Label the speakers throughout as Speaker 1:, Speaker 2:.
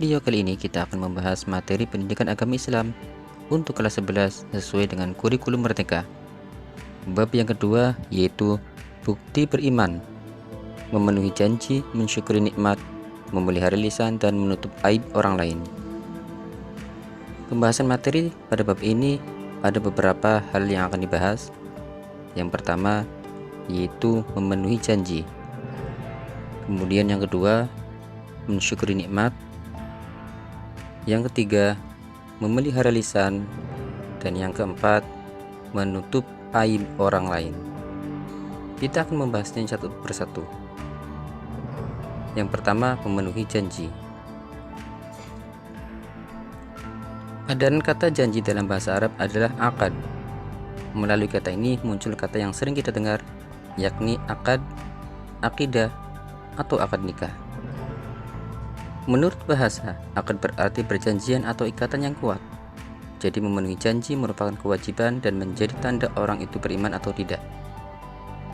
Speaker 1: Video kali ini kita akan membahas materi pendidikan agama Islam untuk kelas 11 sesuai dengan kurikulum Merdeka. Bab yang kedua yaitu bukti beriman, memenuhi janji, mensyukuri nikmat, memelihara lisan, dan menutup aib orang lain. Pembahasan materi pada bab ini ada beberapa hal yang akan dibahas. Yang pertama yaitu memenuhi janji. Kemudian yang kedua, mensyukuri nikmat. Yang ketiga, memelihara lisan. Dan yang keempat, menutup aib orang lain. Kita akan membahasnya satu persatu. Yang pertama, memenuhi janji. Padanan kata janji dalam bahasa Arab adalah akad. Melalui kata ini muncul kata yang sering kita dengar, yakni akad, akidah, atau akad nikah. Menurut bahasa, akad berarti perjanjian atau ikatan yang kuat. Jadi memenuhi janji merupakan kewajiban dan menjadi tanda orang itu beriman atau tidak.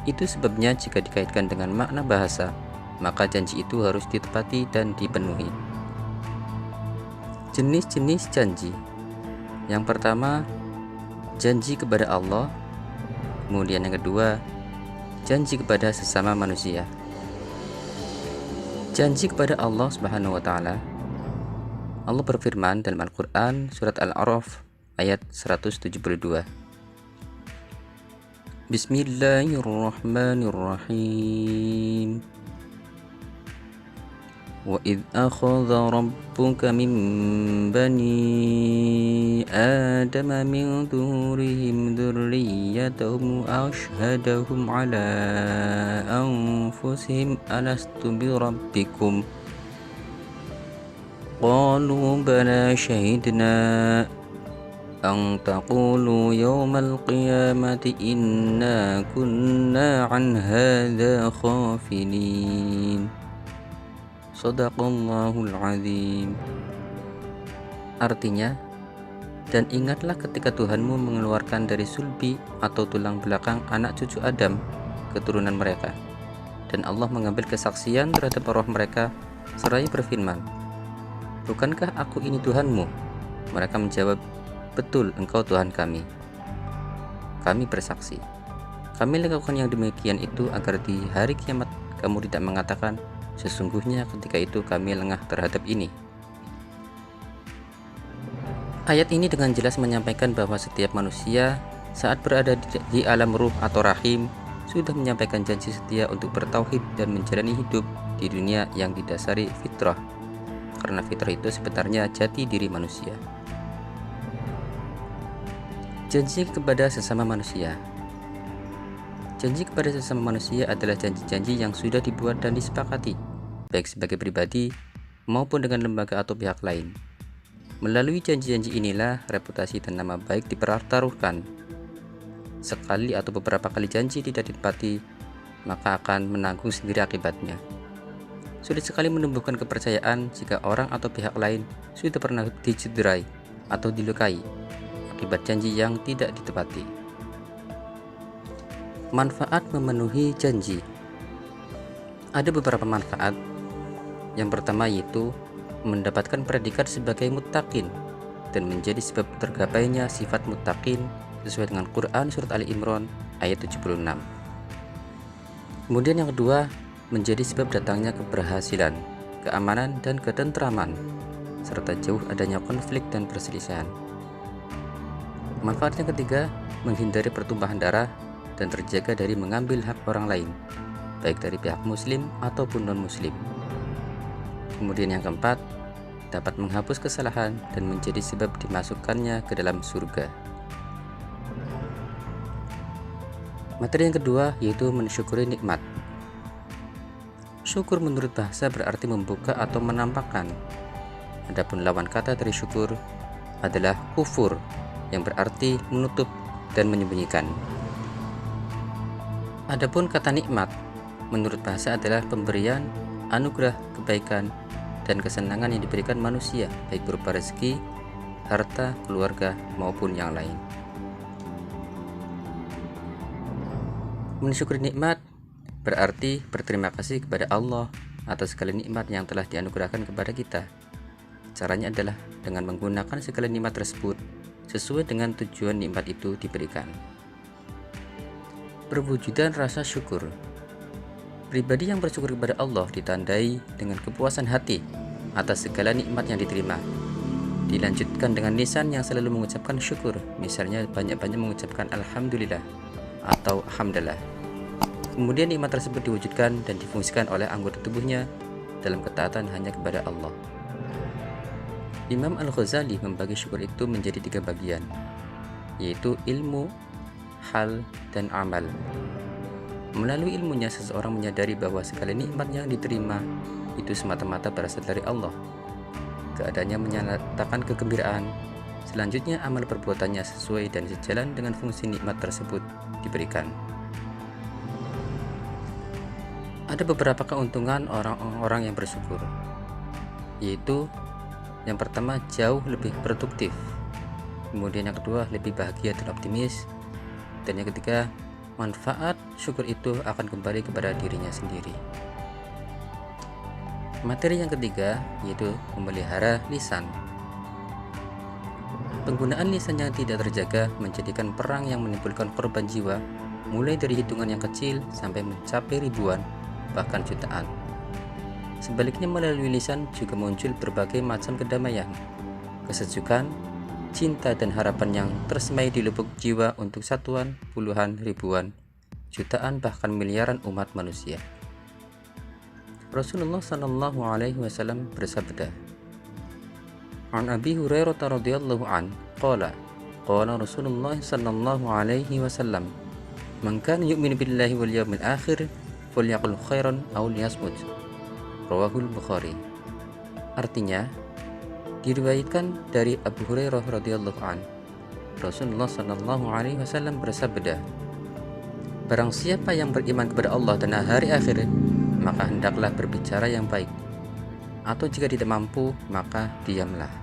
Speaker 1: Itu sebabnya jika dikaitkan dengan makna bahasa, maka janji itu harus ditepati dan dipenuhi. Jenis-jenis janji. Yang pertama, janji kepada Allah. Kemudian yang kedua, janji kepada sesama manusia. Janji kepada Allah Subhanahu wa taala. Allah berfirman dalam Al-Qur'an surat Al-A'raf ayat 172. Bismillahirrahmanirrahim. Wa idh akhadha rabbuka min bani Adama min dhuhurihim dhurriyyatahum ashhadahum ala anfusihim alastu bi rabbikum qalu bala shahidna an taqulu yawmal qiyamati inna kunna an hadha khafilin. Shadaqallahul azim. Artinya, dan ingatlah ketika Tuhanmu mengeluarkan dari sulbi atau tulang belakang anak cucu Adam, keturunan mereka, dan Allah mengambil kesaksian terhadap roh mereka seraya berfirman, bukankah aku ini Tuhanmu? Mereka menjawab, betul, engkau Tuhan kami. Kami bersaksi. Kami lakukan yang demikian itu agar di hari kiamat kamu tidak mengatakan, sesungguhnya ketika itu kami lengah terhadap ini. Ayat ini dengan jelas menyampaikan bahwa setiap manusia saat berada di alam ruh atau rahim sudah menyampaikan janji setia untuk bertauhid dan menjalani hidup di dunia yang didasari fitrah, karena fitrah itu sebenarnya jati diri manusia. Janji kepada sesama manusia. Janji kepada sesama manusia adalah janji-janji yang sudah dibuat dan disepakati, baik sebagai pribadi maupun dengan lembaga atau pihak lain. Melalui janji-janji inilah reputasi dan nama baik dipertaruhkan. Sekali atau beberapa kali janji tidak ditepati, maka akan menanggung sendiri akibatnya. Sulit sekali menumbuhkan kepercayaan jika orang atau pihak lain sudah pernah dicederai atau dilukai akibat janji yang tidak ditepati. Manfaat memenuhi janji. Ada beberapa manfaat. Yang pertama yaitu mendapatkan predikat sebagai muttaqin dan menjadi sebab tergapainya sifat muttaqin sesuai dengan Quran surat Ali Imran ayat 76. Kemudian yang kedua, menjadi sebab datangnya keberhasilan, keamanan, dan ketentraman serta jauh adanya konflik dan perselisihan. Manfaat yang ketiga, menghindari pertumpahan darah dan terjaga dari mengambil hak orang lain, baik dari pihak muslim ataupun non-muslim. Kemudian yang keempat, dapat menghapus kesalahan dan menjadi sebab dimasukkannya ke dalam surga. Materi yang kedua yaitu mensyukuri nikmat. Syukur menurut bahasa berarti membuka atau menampakkan. Adapun lawan kata dari syukur adalah kufur, yang berarti menutup dan menyembunyikan. Adapun kata nikmat menurut bahasa adalah pemberian, anugerah, kebaikan, dan kesenangan yang diberikan manusia, baik berupa rezeki, harta, keluarga, maupun yang lain. Mensyukuri nikmat berarti berterima kasih kepada Allah atas segala nikmat yang telah dianugerahkan kepada kita. Caranya adalah dengan menggunakan segala nikmat tersebut sesuai dengan tujuan nikmat itu diberikan. Perwujudan rasa syukur. Pribadi yang bersyukur kepada Allah ditandai dengan kepuasan hati atas segala nikmat yang diterima. Dilanjutkan dengan lisan yang selalu mengucapkan syukur, misalnya banyak-banyak mengucapkan alhamdulillah atau alhamdulillah. Kemudian nikmat tersebut diwujudkan dan difungsikan oleh anggota tubuhnya dalam ketaatan hanya kepada Allah. Imam Al-Ghazali membagi syukur itu menjadi 3 bagian, yaitu ilmu, hal, dan amal. Melalui ilmunya seseorang menyadari bahwa segala nikmat yang diterima itu semata-mata berasal dari Allah. Keadaannya menyatakan kegembiraan. Selanjutnya amal perbuatannya sesuai dan sejalan dengan fungsi nikmat tersebut diberikan. Ada beberapa keuntungan orang-orang yang bersyukur, yaitu yang pertama, jauh lebih produktif. Kemudian yang kedua, lebih bahagia dan optimis. Dan yang ketiga, manfaat syukur itu akan kembali kepada dirinya sendiri. Materi yang ketiga yaitu memelihara lisan. Penggunaan lisan yang tidak terjaga menjadikan perang yang menimbulkan korban jiwa, mulai dari hitungan yang kecil sampai mencapai ribuan, bahkan jutaan. Sebaliknya, melalui lisan juga muncul berbagai macam kedamaian, kesejukan, cinta, dan harapan yang tersemai di lubuk jiwa untuk satuan, puluhan, ribuan, jutaan, bahkan miliaran umat manusia. Rasulullah Shallallahu Alaihi Wasallam bersabda, "An Abi Hurairah radhiyallahu an, qala Rasulullah Shallallahu Alaihi Wasallam, man kana yu'minu billahi wal yawmil akhir, falyaqul khairan aw liyasmut." Rawahul Bukhari. Artinya, diriwayatkan dari Abu Hurairah radhiyallahu an, Rasulullah Shallallahu Alaihi Wasallam bersabda, "Barang siapa yang beriman kepada Allah dan hari akhir, maka hendaklah berbicara yang baik, atau jika tidak mampu, maka diamlah."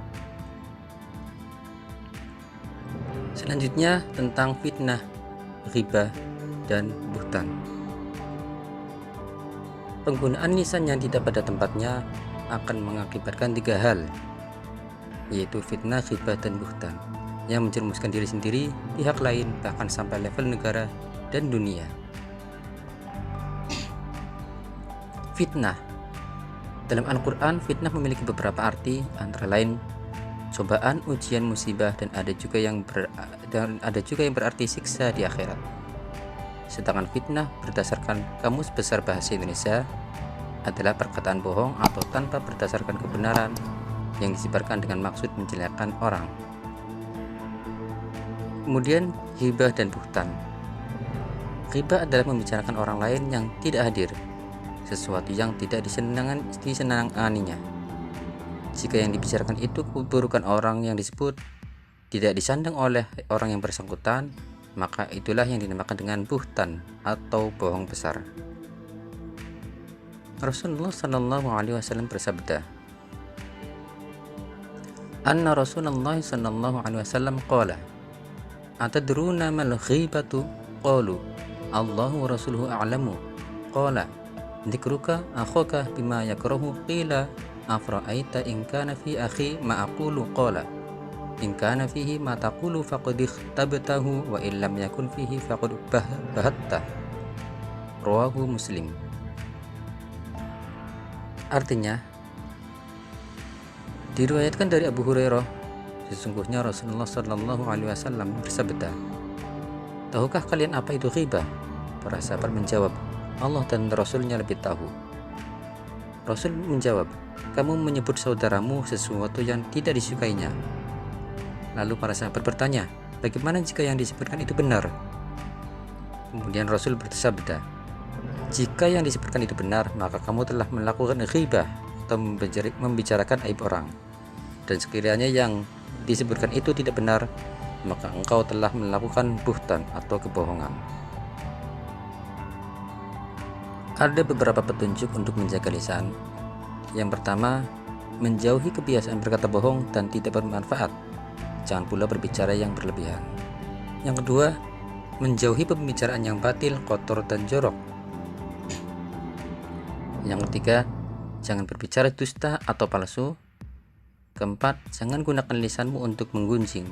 Speaker 1: Selanjutnya tentang fitnah, ghibah, dan buhtan. Penggunaan lisan yang tidak pada tempatnya akan mengakibatkan 3 hal, yaitu fitnah, ghibah, dan buhtan, yang menjerumuskan diri sendiri, pihak lain, bahkan sampai level negara dan dunia. Fitnah. Dalam Al-Quran, fitnah memiliki beberapa arti, antara lain cobaan, ujian, musibah, dan ada juga yang berarti siksa di akhirat. Sedangkan fitnah berdasarkan Kamus Besar Bahasa Indonesia adalah perkataan bohong atau tanpa berdasarkan kebenaran yang disebarkan dengan maksud menjelekkan orang. Kemudian ghibah dan buhtan. Ghibah adalah membicarakan orang lain yang tidak hadir, sesuatu yang tidak disenanganinya. Jika yang dibicarakan itu keburukan orang yang disebut tidak disandang oleh orang yang bersangkutan, maka itulah yang dinamakan dengan buhtan atau bohong besar. Rasulullah Shallallahu Alaihi Wasallam bersabda, "Anna Rasulullah Shallallahu Alaihi Wasallam qala, atadruna mal ghibatu? Qalu, Allahu wa rasuluhu a'lamu. Qala, dzikruka akhaka bima yakrahu. Qila, afra'aita in kana fi akhi ma aqulu? Qala, in kana fihi ma taqulu faqad ikhtabtahu wa in lam yakun fihi faqad bahatta." Rawahu Muslim. Artinya, diriwayatkan dari Abu Hurairah, sesungguhnya Rasulullah Shallallahu Alaihi Wasallam bersabda, "Tahukah kalian apa itu ghibah?" Para sahabat menjawab, "Allah dan Rasulnya lebih tahu." Rasul menjawab, "Kamu menyebut saudaramu sesuatu yang tidak disukainya." Lalu para sahabat bertanya, "Bagaimana jika yang disebutkan itu benar?" Kemudian Rasul bersabda, "Jika yang disebutkan itu benar, maka kamu telah melakukan ghibah atau membicarakan aib orang. Dan sekiranya yang disebutkan itu tidak benar, maka engkau telah melakukan buhtan atau kebohongan." Ada beberapa petunjuk untuk menjaga lisan. Yang pertama, menjauhi kebiasaan berkata bohong dan tidak bermanfaat. Jangan pula berbicara yang berlebihan. Yang kedua, menjauhi pembicaraan yang batil, kotor, dan jorok. Yang ketiga, jangan berbicara dusta atau palsu. Keempat, jangan gunakan lisanmu untuk menggunjing.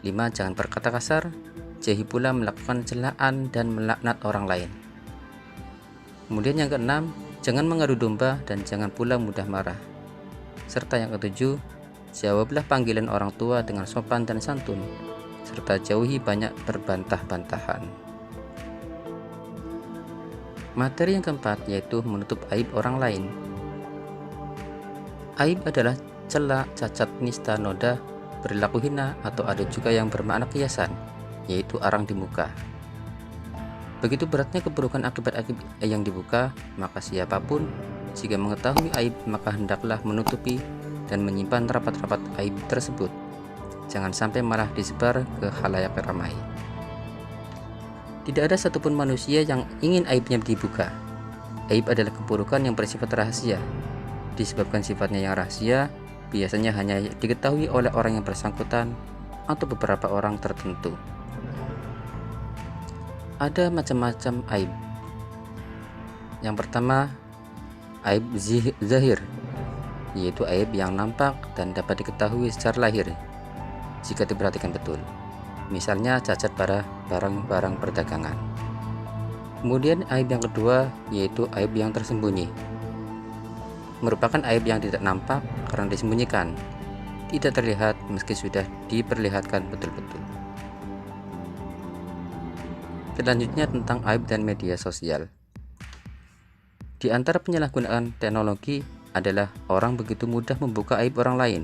Speaker 1: 5. Jangan berkata kasar. Jauhi pula melakukan celaan dan melaknat orang lain. Kemudian yang keenam, jangan mengadu domba dan jangan pula mudah marah. Serta yang ketujuh, jawablah panggilan orang tua dengan sopan dan santun, serta jauhi banyak berbantah-bantahan. Materi yang keempat yaitu menutup aib orang lain. Aib adalah celah, cacat, nista, noda, perilaku hina, atau ada juga yang bermakna kiasan, yaitu arang di muka. Begitu beratnya keburukan akibat yang dibuka, maka siapapun jika mengetahui aib maka hendaklah menutupi dan menyimpan rapat-rapat aib tersebut. Jangan sampai malah disebar ke khalayak ramai. Tidak ada satupun manusia yang ingin aibnya dibuka. Aib adalah keburukan yang bersifat rahasia. Disebabkan sifatnya yang rahasia, biasanya hanya diketahui oleh orang yang bersangkutan atau beberapa orang tertentu. Ada macam-macam aib. Yang pertama, aib zahir, yaitu aib yang nampak dan dapat diketahui secara lahir jika diperhatikan betul. Misalnya cacat pada barang-barang perdagangan. Kemudian aib yang kedua yaitu aib yang tersembunyi. Merupakan aib yang tidak nampak karena disembunyikan, tidak terlihat meski sudah diperlihatkan betul-betul. Selanjutnya tentang aib dan media sosial. Di antara penyalahgunaan teknologi adalah orang begitu mudah membuka aib orang lain.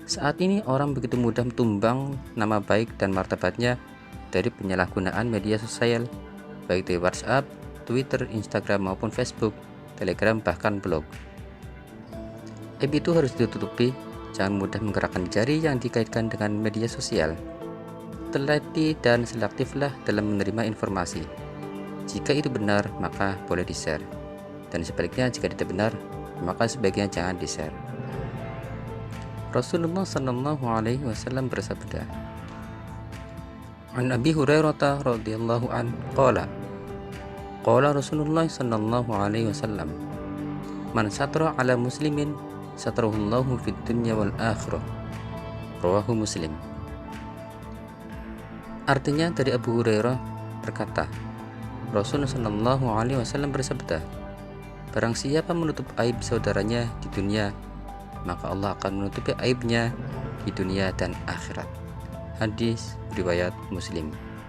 Speaker 1: Saat ini orang begitu mudah tumbang nama baik dan martabatnya dari penyalahgunaan media sosial, baik di WhatsApp, Twitter, Instagram maupun Facebook, Telegram, bahkan blog. Aib itu harus ditutupi, jangan mudah menggerakkan jari yang dikaitkan dengan media sosial. Teliti dan selektiflah dalam menerima informasi. Jika itu benar, maka boleh di-share. Dan sebaliknya jika tidak benar, maka sebaiknya jangan di-share. Rasulullah sallallahu alaihi wasallam bersabda, An Abi Hurairah radhiyallahu an qala Rasulullah sallallahu alaihi wasallam, Man satra ala muslimin satrahullahu fid dunya wal akhirah. Rawahu Muslim. Artinya dari Abu Hurairah berkata, Rasulullah sallallahu alaihi wasallam bersabda, barang siapa menutup aib saudaranya di dunia, maka Allah akan menutupi aibnya di dunia dan akhirat. Hadis riwayat Muslim.